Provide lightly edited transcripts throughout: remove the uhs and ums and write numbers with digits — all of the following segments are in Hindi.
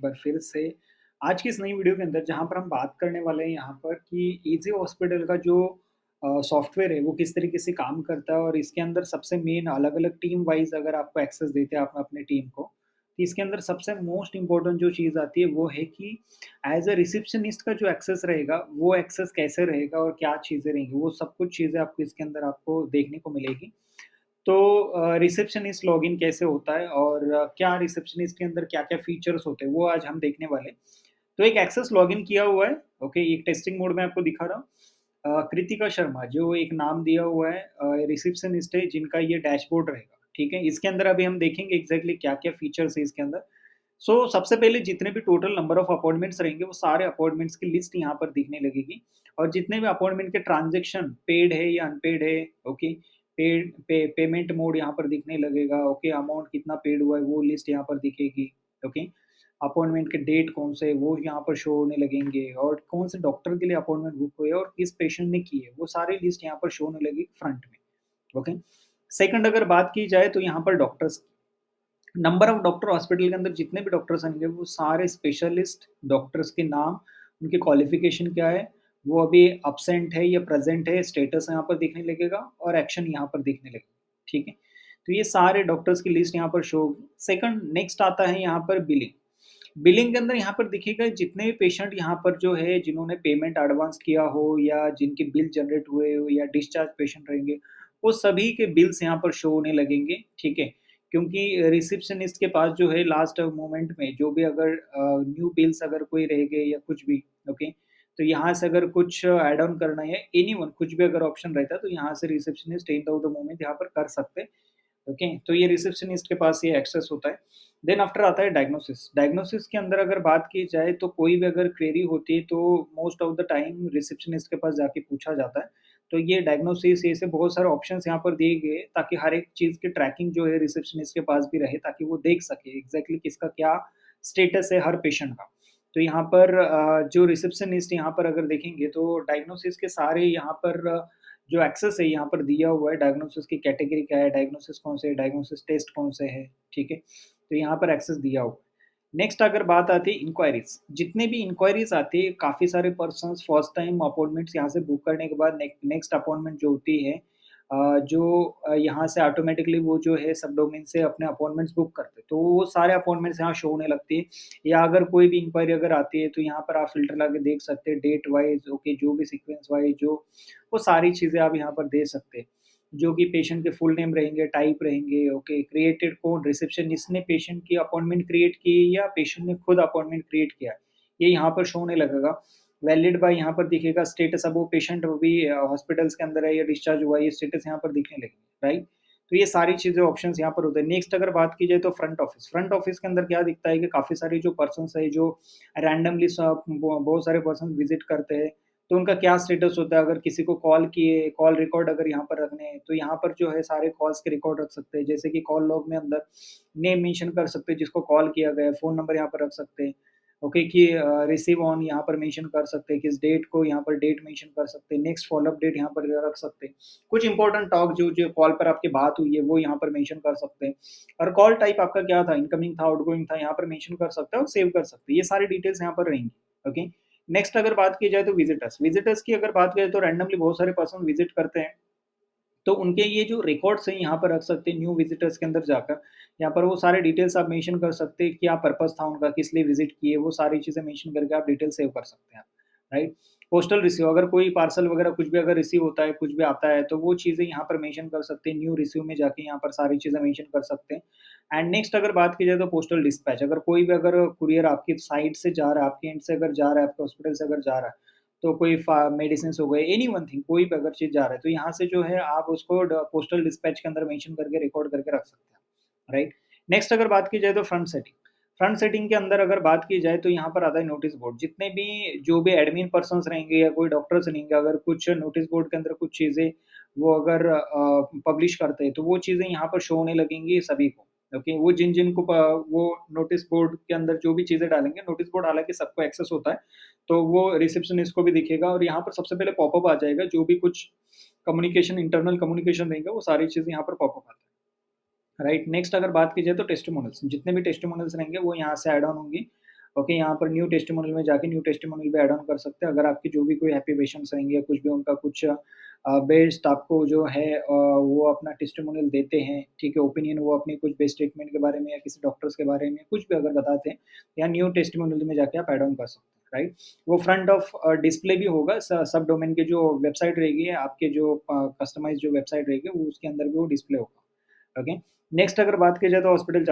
एक बार फिर से आज की इस नई वीडियो के अंदर जहाँ पर हम बात करने वाले हैं यहाँ पर कि इजी हॉस्पिटल का जो सॉफ्टवेयर है वो किस तरीके से काम करता है और इसके अंदर सबसे मेन अलग-अलग टीम वाइज़ अगर आपको एक्सेस देते हैं आप अपने टीम को, तो इसके अंदर सबसे मोस्ट इम्पोर्टेंट जो चीज़ आती है वो है कि एज़ अ रिसेप्शनिस्ट का जो एक्सेस रहेगा, वो एक्सेस कैसे रहेगा और क्या चीज़ें रहेंगी, वो सब कुछ चीज़ें आपको इसके अंदर आपको देखने को मिलेगी। तो रिसेप्शनिस्ट लॉगिन कैसे होता है और क्या रिसेप्शनिस्ट के अंदर क्या-क्या फीचर्स होते हैं, वो आज हम देखने वाले हैं। तो एक एक्सेस लॉगिन किया हुआ है, ओके, एक टेस्टिंग मोड में आपको दिखा रहा हूँ। कृतिका शर्मा जो एक नाम दिया हुआ है रिसेप्शनिस्ट है जिनका ये डैशबोर्ड रहेगा, ठीक है? इसके अंदर अभी हम देखेंगे एग्ज़ैक्टली क्या-क्या फीचर्स है इसके अंदर। सो सबसे पहले जितने भी टोटल नंबर ऑफ अपॉइंटमेंट्स रहेंगे, वो सारे अपॉइंटमेंट्स की लिस्ट यहाँ पर दिखने लगेगी और जितने भी अपॉइंटमेंट के ट्रांज़ैक्शन पेड है या अनपेड है, ओके, पेमेंट मोड यहाँ पर दिखने लगेगा, ओके, अमाउंट कितना पेड हुआ है, वो लिस्ट यहाँ पर दिखेगी, ओके। अपॉइंटमेंट के डेट कौन से हैं, वो यहाँ पर शो होने लगेंगे और कौन से डॉक्टर के लिए अपॉइंटमेंट बुक हुई है और किस पेशेंट ने की है, वो सारी लिस्ट यहाँ पर शो होने लगेगी फ्रंट में, ओके। सेकंड अगर बात की जाए तो यहाँ पर doctors number of doctor hospital के अंदर जितने भी डॉक्टर्स आएँगे वो सारे स्पेशलिस्ट डॉक्टर्स के नाम, उनकी क्वालिफ़िकेशन क्या है, वो अभी अब्सेंट है या प्रेज़ेंट है, स्टेटस यहाँ पर दिखने लगेगा और एक्शन यहाँ पर दिखने लगेगा, ठीक है? तो ये सारे डॉक्टर्स की लिस्ट यहाँ पर शो होगी। सेकंड नेक्स्ट आता है यहाँ पर बिलिंग। बिलिंग के अंदर यहाँ पर दिखेगा जितने भी पेशेंट यहाँ पर जो है जिन्होंने पेमेंट एडवांस किया हो या जिनके बिल जनरेट हुए हो या डिस्चार्ज पेशेंट रहेंगे, वो सभी के बिल्स यहाँ पर शो होने लगेंगे, ठीक है? क्योंकि रिसेप्शनिस्ट के पास जो है लास्ट मोमेंट में जो भी अगर न्यू बिल्स अगर कोई रह गए या कुछ भी, ओके? तो यहाँ से अगर कुछ ऐड ऑन करना है, एनीवन कुछ भी अगर ऑप्शन रहता है तो यहाँ से receptionist end of the moment यहाँ पर कर सकते हैं। ओके, तो ये रिसेप्शनिस्ट के पास ये एक्सेस होता है। देन आफ्टर आता है डायग्नोसिस। डायग्नोसिस के अंदर अगर बात की जाए तो कोई भी अगर क्वेरी होती है तो most of the time receptionist के पास जाके पूछा जाता है। तो ये डायग्नोसिस ऐसे बहुत सारे ऑप्शंस यहाँ पर दिए गए हैं ताकि हर एक चीज़ की ट्रैकिंग जो है रिसेप्शनिस्ट के पास भी रहे ताकि वो देख सके एग्ज़ैक्टली किसका क्या स्टेटस है हर पेशेंट का। तो यहाँ पर जो रिसेप्शनिस्ट यहाँ पर अगर देखेंगे तो डायग्नोसिस के सारे यहाँ पर जो एक्सेस है यहाँ पर दिया हुआ है, डायग्नोसिस की कैटेगरी क्या है, डायग्नोसिस कौन से है, डायग्नोसिस टेस्ट कौन से है, ठीक है? तो यहाँ पर एक्सेस दिया हुआ है। नेक्स्ट अगर बात आती है इंक्वायरीज़, जितने भी इंक्वायरीज़ आती है, काफ़ी सारे पर्सन्स फर्स्ट टाइम अपॉइंटमेंट्स यहाँ से बुक करने के बाद नेक्स्ट अपॉइंटमेंट जो होती है यहाँ से ऑटोमैटिकली वो जो है सब डोमेन से अपने अपॉइंटमेंट्स बुक करते हैं। तो वो सारे अपॉइंटमेंट्स यहाँ शो होने लगती है या अगर कोई भी इंक्वायरी अगर आती है, तो यहाँ पर आप फ़िल्टर लगा के देख सकते हैं डेट वाइज़, ओके, जो भी सीक्वेंस वाइज़ जो वो सारी चीज़ें आप यहाँ पर दे सकते हैं। जो कि पेशेंट के फुल नेम रहेंगे, टाइप रहेंगे, ओके, क्रिएटेड कौन रिसेप्शनिस्ट ने पेशेंट की अपॉइंटमेंट क्रिएट की या पेशेंट ने खुद अपॉइंटमेंट क्रिएट किया, ये यहाँ पर शो होने लगेगा। वैलिड बाय यहाँ पर दिखेगा स्टेटस अब वो पेशेंट अभी हॉस्पिटल्स के अंदर है या डिस्चार्ज हुआ है, ये स्टेटस यहाँ पर दिखने लगेगी, राइट? तो ये सारी चीज़ें ऑप्शंस यहाँ पर होते हैं। नेक्स्ट अगर बात की जाए तो फ्रंट ऑफिस। फ्रंट ऑफिस के अंदर क्या दिखता है कि काफ़ी सारे जो पर्सन्स है जो रैंडमली सब बहुत सारे पर्सन विज़िट करते हैं, तो उनका क्या स्टेटस होता है, अगर किसी को कॉल किए, कॉल रिकॉर्ड अगर यहाँ पर रखने हैं, तो यहाँ पर जो है सारे कॉल्स के रिकॉर्ड रख सकते हैं। जैसे कि कॉल लॉग में अंदर नेम मेंशन कर सकते हैं जिसको कॉल किया गया है, फ़ोन नंबर यहाँ पर रख सकते हैं। ओके कि रिसीव ऑन यहाँ पर मेंशन कर सकते हैं, किस डेट को यहाँ पर डेट मेंशन कर सकते हैं, नेक्स्ट फ़ॉलो अप डेट यहाँ पर रख सकते हैं। कुछ इम्पोर्टेंट टॉक जो जो कॉल पर आपकी बात हुई है, वो यहाँ पर मेंशन कर सकते हैं और कॉल टाइप आपका क्या था, इनकमिंग था, आउटगोइंग था, यहाँ पर मेंशन कर सकते हैं और सेव कर सकते हैं। ये सारी डिटेल्स यहाँ पर रहेंगी। ओके। नेक्स्ट अगर बात की जाए तो विजिटर्स, विजिटर्स की अगर बात करें तो रैंडमली बहुत सारे पर्सन विजिट करते हैं, तो उनके ये जो रिकॉर्ड्स हैं यहाँ पर रख सकते हैं न्यू विजिटर्स के अंदर जाकर। यहाँ पर वो सारे डिटेल्स आप मेंशन कर सकते हैं, क्या पर्पज़ था उनका, किस लिए विज़िट किए, वो सारी चीज़ें मेंशन करके आप डिटेल सेव कर सकते हैं, राइट? पोस्टल रिसीव अगर कोई पार्सल वगैरह कुछ भी अगर रिसीव होता है, कुछ भी आता है, तो वो चीज़ें यहाँ पर मेंशन कर सकते हैं, न्यू रिसीव में जाके यहाँ पर सारी चीज़ें मेंशन कर सकते हैं। एंड नेक्स्ट अगर बात की जाए तो पोस्टल डिस्पैच, अगर कोई भी अगर कुरियर आपकी साइट से जा रहा है, आपके एंड से अगर जा रहा है, आपके हॉस्पिटल से अगर जा रहा है, तो कोई मेडिसिन्स हो गए, एनी वन थिंग कोई भी अगर चीज़ जा रहा है, तो यहाँ से जो है आप उसको पोस्टल डिस्पैच के अंदर मेंशन करके रिकॉर्ड करके रख सकते हैं, राइट? नेक्स्ट अगर बात की जाए तो फ्रंट सेटिंग। फ्रंट सेटिंग के अंदर अगर बात की जाए तो यहाँ पर आता है नोटिस बोर्ड। जितने भी जो भी एडमिन पर्सन्स रहेंगे या कोई डॉक्टर्स रहेंगे, अगर कुछ नोटिस बोर्ड के अंदर कुछ चीज़ें वो अगर पब्लिश करते हैं, तो वो चीज़ें यहाँ पर शो होने लगेंगी सभी को। ओके, वो जिन-जिन को वो नोटिस बोर्ड के अंदर जो भी चीज़ें डालेंगे, नोटिस बोर्ड हालाँकि सबको एक्सेस होता है, तो वो रिसेप्शनिस्ट को भी दिखेगा और यहाँ पर सबसे पहले पॉपअप आ जाएगा, जो भी कुछ कम्युनिकेशन इंटरनल कम्युनिकेशन रहेगा, वो सारी चीज़ें यहाँ पर पॉपअप आता है, राइट? नेक्स्ट अगर बात की जाए तो टेस्टिमोनियल्स, जितने भी टेस्टिमोनियल्स रहेंगे, वो यहाँ से ऐड ऑन होंगी। ओके, यहाँ पर न्यू टेस्टिमोनियल में जाके न्यू टेस्टिमोनियल पे ऐड ऑन कर सकते हैं। अगर आपके जो भी कोई हैप्पी पेशेंट्स रहेंगे या कुछ भी उनका कुछ बेस्ट आपको जो है वो अपना टेस्टिमोनियल देते हैं, ठीक है, ओपिनियन वो अपनी कुछ बेस्ट ट्रीटमेंट के बारे में या किसी डॉक्टर्स के बारे में कुछ भी अगर बताते हैं, या न्यू टेस्टिमोनियल में जाके आप ऐड ऑन कर सकते हैं, राइट? वो फ्रंट ऑफ डिस्प्ले भी होगा, सब डोमेन की जो वेबसाइट रहेगी, आपके जो कस्टमाइज़ जो वेबसाइट रहेगी, वो उसके अंदर भी वो डिस्प्ले होगा, ओके? नेक्स्ट अगर बात की जाए तो हॉस्पिटल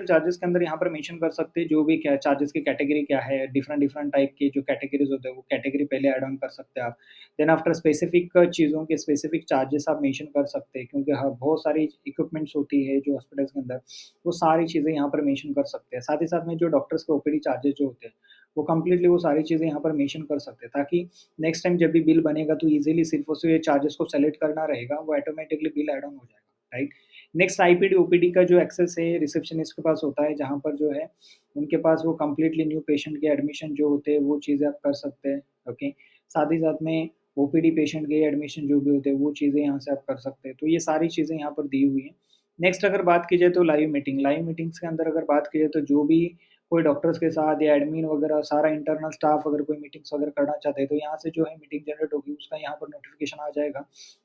चार्जेस के अंदर यहाँ पर मेंशन कर सकते हैं जो भी क्या चार्जेस की कैटेगरी क्या है, डिफरेंट डिफरेंट टाइप की जो कैटेगरीज होते हैं वो कैटेगरी पहले ऐड ऑन कर सकते हैं आप। देन आफ्टर स्पेसिफिक चीज़ों के स्पेसिफिक चार्जेस आप मेंशन कर सकते हैं, क्योंकि हाँ, बहुत सारी इक्विपमेंट्स होती है जो हॉस्पिटल्स के अंदर, वो सारी चीज़ें यहाँ पर मेंशन कर सकते हैं। साथ ही साथ में जो डॉक्टर्स के ओपीडी चार्जेस जो होते हैं, वो कंप्लीटली वो सारी चीज़ें यहाँ पर मेंशन कर सकते हैं, ताकि नेक्स्ट टाइम जब भी बिल बनेगा तो ईज़िली सिर्फ़ उसे ये चार्जेस को सेलेक्ट करना रहेगा, वो ऑटोमैटिकली बिल ऐड ऑन हो जाएगा, राइट? नेक्स्ट आईपीडी ओपीडी का जो एक्सेस है रिसेप्शनिस्ट के पास होता है, जहाँ पर जो है उनके पास वो कंप्लीटली न्यू पेशेंट के एडमिशन जो होते हैं वो चीज़ें आप कर सकते हैं, ओके। साथ ही साथ में ओपीडी पेशेंट के एडमिशन जो भी होते हैं वो चीज़ें यहाँ से आप कर सकते हैं। तो ये सारी चीज़ें यहाँ पर दी हुई हैं। नेक्स्ट अगर बात की जाए तो लाइव मीटिंग्स के अंदर अगर बात की जाए तो जो भी कोई डॉक्टर्स के साथ या एडमिन वगैरह सारा इंटरनल स्टाफ अगर कोई मीटिंग्स वगैरह करना चाहते हैं तो यहाँ से जो है मीटिंग जनरेट होगी, उसका यहाँ पर नोटिफिकेशन आ जाएगा।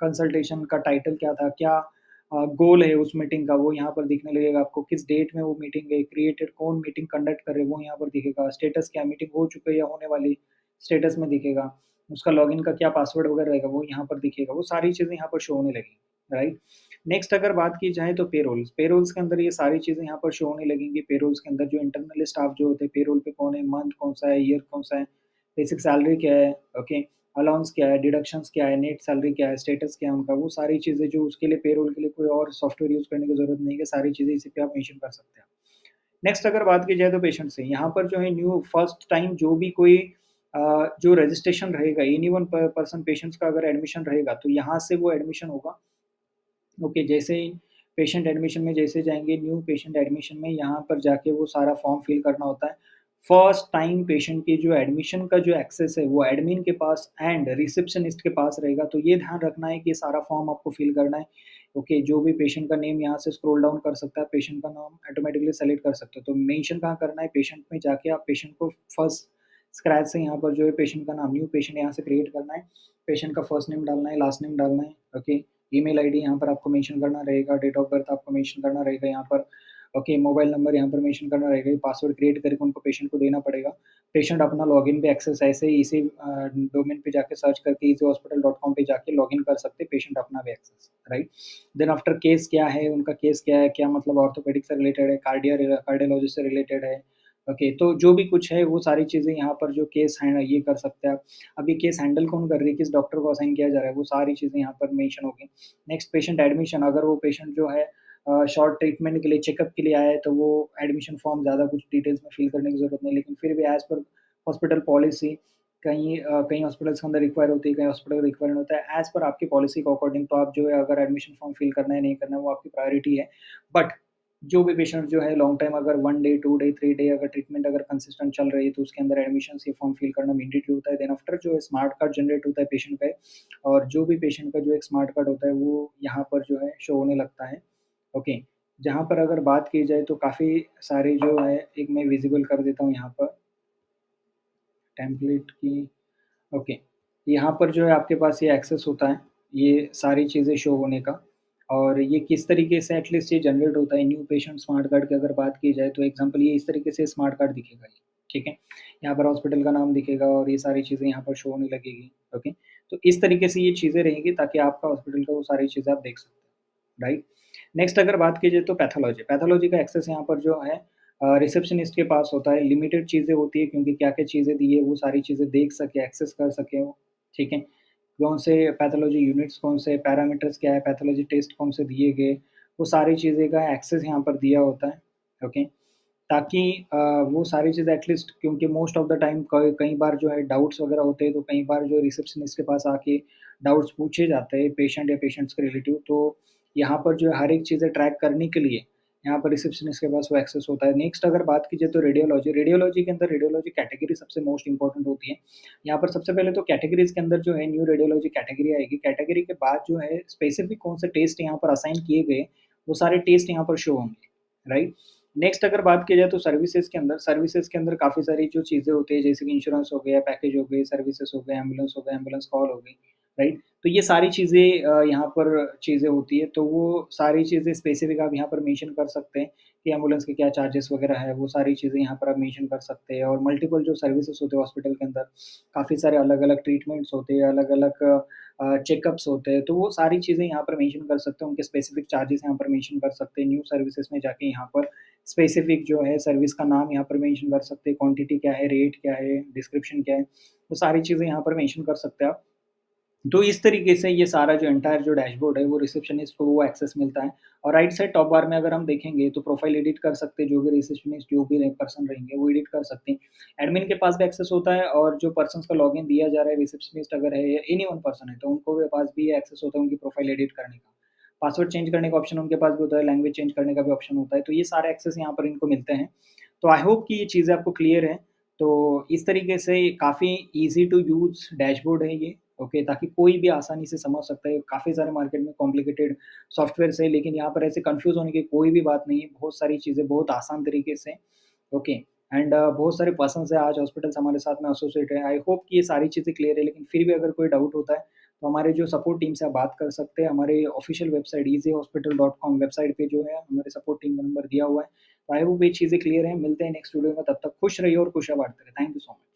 कंसल्टेशन का टाइटल क्या था, क्या गोल है उस मीटिंग का, वो यहाँ पर दिखने लगेगा आपको, किस डेट में वो मीटिंग है, क्रिएटेड कौन मीटिंग कंडक्ट कर रहे हैं वो यहाँ पर दिखेगा, स्टेटस क्या मीटिंग हो चुकी है या होने वाली स्टेटस में दिखेगा, उसका लॉगिन का क्या पासवर्ड वगैरह रहेगा वो यहाँ पर दिखेगा, वो सारी चीज़ें यहाँ पर शो होने लगेंगी, राइट? नेक्स्ट अगर बात की जाए तो पेरोल्स के अंदर ये सारी चीज़ें यहाँ पर शो होने लगेंगी। पेरोल्स के अंदर जो इंटरनल स्टाफ जो होते हैं, पेरोल पे कौन है, मंथ कौन सा है, ईयर कौन सा है, बेसिक सैलरी क्या है, ओके, अलाउंस क्या है, डिडक्शंस क्या है, नेट सैलरी क्या है, स्टेटस क्या है उनका, वो सारी चीज़ें जो उसके लिए पेरोल के लिए कोई और सॉफ्टवेयर यूज़ करने की ज़रूरत नहीं है, सारी चीज़ें इसी पे आप मेंशन कर सकते हैं। नेक्स्ट अगर बात की जाए तो पेशेंट से, यहाँ पर जो है न्यू फर्स्ट टाइम जो भी कोई जो रजिस्ट्रेशन रहेगा, एनी वन पर्सन पेशेंट्स का अगर एडमिशन रहेगा, तो यहाँ से वो एडमिशन होगा, ओके। जैसे ही पेशेंट एडमिशन में जैसे जाएँगे, न्यू पेशेंट एडमिशन में यहाँ पर जाके वो सारा फॉर्म फिल करना होता है। फर्स्ट टाइम पेशेंट की जो एडमिशन का जो एक्सेस है, वो एडमिन के पास एंड रिसेप्शनिस्ट के पास रहेगा, तो ये ध्यान रखना है कि सारा फॉर्म आपको फिल करना है, ओके। जो भी पेशेंट का नेम यहाँ से स्क्रॉल डाउन कर सकता है, पेशेंट का नाम ऑटोमैटिकली सेलेक्ट कर सकते हो। तो मेंशन कहाँ करना है, पेशेंट में जाके आप पेशेंट को फर्स्ट स्क्रैच से यहाँ पर जो है पेशेंट का नाम, न्यू पेशेंट यहाँ से क्रिएट करना है, पेशेंट का फर्स्ट नेम डालना है, लास्ट नेम डालना है, ओके। ईमेल आईडी यहाँ पर आपको मेंशन करना रहेगा, डेट ऑफ बर्थ आपको मेंशन करना रहेगा यहाँ पर, ओके। मोबाइल नंबर यहाँ पर मेंशन करना रहेगा, ये पासवर्ड क्रिएट करके उनको पेशेंट को देना पड़ेगा। पेशेंट अपना लॉगिन पे एक्सेस ऐसे ही इसी डोमेन पे जाके सर्च करके easyhospital.com पे जाके लॉगिन कर सकते हैं पेशेंट अपना भी access, right? Then after case क्या है, उनका केस क्या है, क्या मतलब ऑर्थोपेडिक से रिलेटेड है, कार्डियोलॉजी से रिलेटेड है, ओके। तो जो भी कुछ है वो सारी चीज़ें यहाँ पर जो केस है ये कर सकते हैं आप। अब ये केस हैंडल कौन कर रही है, किस डॉक्टर को असाइन किया जा रहा है, वो सारी चीज़ें यहाँ पर मेंशन होगी। नेक्स्ट पेशेंट एडमिशन, अगर वो पेशेंट जो है शॉर्ट ट्रीटमेंट के लिए, चेकअप के लिए आया है, तो वो एडमिशन फॉर्म ज़्यादा कुछ डिटेल्स में फिल करने की ज़रूरत नहीं, लेकिन फिर भी एज़ पर हॉस्पिटल पॉलिसी कहीं हॉस्पिटल्स के अंदर रिक्वायर होती है, कहीं हॉस्पिटल रिक्वायर नहीं होता है। एज़ पर आपकी पॉलिसी के अकॉर्डिंग तो आप जो है अगर एडमिशन फॉर्म फिल करना है, नहीं करना है, वो आपकी प्रायोरिटी है। बट जो भी पेशेंट जो है लॉन्ग टाइम अगर 1 डे, 2 डे, 3 डे अगर ट्रीटमेंट अगर कंसिस्टेंट चल रही है, तो उसके अंदर एडमिशन्स ये फॉर्म फिल करना मैंडेटरी होता है। देन आफ्टर जो है स्मार्ट कार्ड जनरेट होता है पेशेंट का, और जो भी पेशेंट का जो एक स्मार्ट कार्ड होता है, वो यहाँ पर जो है शो होने लगता है, ओके। जहाँ पर अगर बात की जाए तो काफ़ी सारे जो है, एक मैं विज़िबल कर देता हूँ यहाँ पर टेम्पलेट की, ओके। यहाँ पर जो है आपके पास ये एक्सेस होता है, ये सारी चीज़ें शो होने का, और ये किस तरीके से एटलीस्ट ये जनरेट होता है न्यू पेशेंट स्मार्ट कार्ड की अगर बात की जाए तो एग्ज़ाम्पल ये इस तरीके से स्मार्ट कार्ड दिखेगा ये, ठीक है? यहाँ पर हॉस्पिटल का नाम दिखेगा और ये सारी चीज़ें यहाँ पर शो होने लगेगी, ओके? तो इस तरीके से ये चीज़ें रहेंगी ताकि आपका हॉस्पिटल का वो सारी चीज़ें आप देख सकते हैं, राइट? नेक्स्ट अगर बात की जाए तो पैथोलॉजी का एक्सेस यहाँ पर जो है रिसेप्शनिस्ट के पास होता है, लिमिटेड चीज़ें होती है क्योंकि क्या-क्या चीज़ें दी है वो सारी चीज़ें देख सके, एक्सेस कर सके वो, ठीक है? कौन से पैथोलॉजी यूनिट्स कौन से, पैरामीटर्स क्या है, पैथोलॉजी टेस्ट कौन से दिए गए, वो सारी चीज़ें का एक्सेस यहाँ पर दिया होता है, ओके? ताकि वो सारी चीज़ें एटलीस्ट, क्योंकि मोस्ट ऑफ द टाइम कई कई बार जो है डाउट्स वगैरह होते हैं, तो कई बार जो रिसेप्शनिस्ट के पास आके डाउट्स पूछे जाते हैं पेशेंट या पेशेंट्स के रिलेटिव, तो यहाँ पर जो है हर एक चीज़ें ट्रैक करने के लिए यहाँ पर रिसेप्शनिस्ट के पास वो एक्सेस होता है। नेक्स्ट अगर बात की जाए तो रेडियोलॉजी के अंदर रेडियोलॉजी कैटेगरी सबसे मोस्ट इम्पोर्टेंट होती है। यहाँ पर सबसे पहले तो कैटेगरीज़ के अंदर जो है न्यू रेडियोलॉजी कैटेगरी आएगी। कैटेगरी के बाद जो है स्पेसिफिक कौन से टेस्ट यहाँ पर असाइन किए गए, वो सारे टेस्ट यहाँ पर शो होंगे, राइट? नेक्स्ट अगर बात की जाए तो सर्विसेज़ के अंदर काफ़ी सारी जो चीज़ें होती हैं जैसे कि इंश्योरेंस हो गया, पैकेज हो गए, सर्विसेज़ हो गए, एम्बुलेंस हो गया, एम्बुलेंस कॉल हो गई, राइट? तो ये सारी चीज़ें यहाँ पर चीज़ें होती हैं, तो वो सारी चीज़ें स्पेसिफ़िक आप यहाँ पर मेंशन कर सकते हैं कि एम्बुलेंस के क्या चार्जेस वगैरह है, वो सारी चीज़ें यहाँ पर आप मेंशन कर सकते हैं और मल्टीपल जो सर्विसेज़ होते हैं हॉस्पिटल के अंदर, काफ़ी सारे अलग-अलग ट्रीटमेंट्स होते हैं, अलग-अलग चेकअप्स होते हैं, तो वो सारी चीज़ें यहाँ पर मेंशन कर सकते हैं, उनके स्पेसिफ़िक चार्जेस यहाँ पर मेंशन कर सकते हैं, न्यू सर्विसेज़ में जाके यहाँ पर स्पेसिफ़िक जो है सर्विस का नाम यहाँ पर मेंशन कर सकते हैं, क्वांटिटी क्या है, रेट क्या है, डिस्क्रिप्शन क्या है, वो सारी चीज़ें यहाँ पर मेंशन कर सकते हैं आप। तो इस तरीके से ये सारा जो एंटायर जो डैशबोर्ड है, वो रिसेप्शनिस्ट को वो एक्सेस मिलता है और राइट साइड टॉप बार में अगर हम देखेंगे तो प्रोफाइल एडिट कर सकते हैं, जो भी रिसेप्शनिस्ट जो भी पर्सन रहेंगे वो एडिट कर सकते हैं। एडमिन के पास भी एक्सेस होता है और जो पर्सन्स का लॉगिन दिया जा रहा है रिसेप्शनिस्ट अगर है या एनी वन पर्सन है, तो उनको भी पास भी एक्सेस होता है उनकी प्रोफाइल एडिट करने का। पासवर्ड चेंज करने का ऑप्शन उनके पास भी होता है, लैंग्वेज चेंज करने का भी ऑप्शन होता है, तो ये सारे एक्सेस यहाँ पर इनको मिलते हैं। तो आई होप कि ये चीज़ें आपको क्लियर है। तो इस तरीके से काफ़ी ईज़ी टू यूज़ डैशबोर्ड है ये, ओके, ताकि कोई भी आसानी से समझ सकता है। काफ़ी सारे मार्केट में कॉम्प्लिकेटेड सॉफ्टवेयर्स है, लेकिन यहाँ पर ऐसे कन्फ्यूज़ होने की कोई भी बात नहीं है। बहुत सारी चीज़ें बहुत आसान तरीके से, ओके, एंड बहुत सारे पर्सन्स हैं आज हॉस्पिटल्स हमारे साथ में एसोसिएट है। आई होप कि ये सारी चीज़ें क्लियर है, लेकिन फिर भी अगर कोई डाउट होता है, तो हमारे जो सपोर्ट टीम से आप बात कर सकते हैं। हमारे ऑफ़िशियल वेबसाइट easyhospital.com वेबसाइट पे जो है हमारे सपोर्ट टीम का नंबर दिया हुआ है। तो आई होप ये चीज़ें क्लियर हैं। मिलते हैं नेक्स्ट वीडियो में, तब तक खुश रहिए और खुशियाँ बाँटते रहिए। Thank you so much.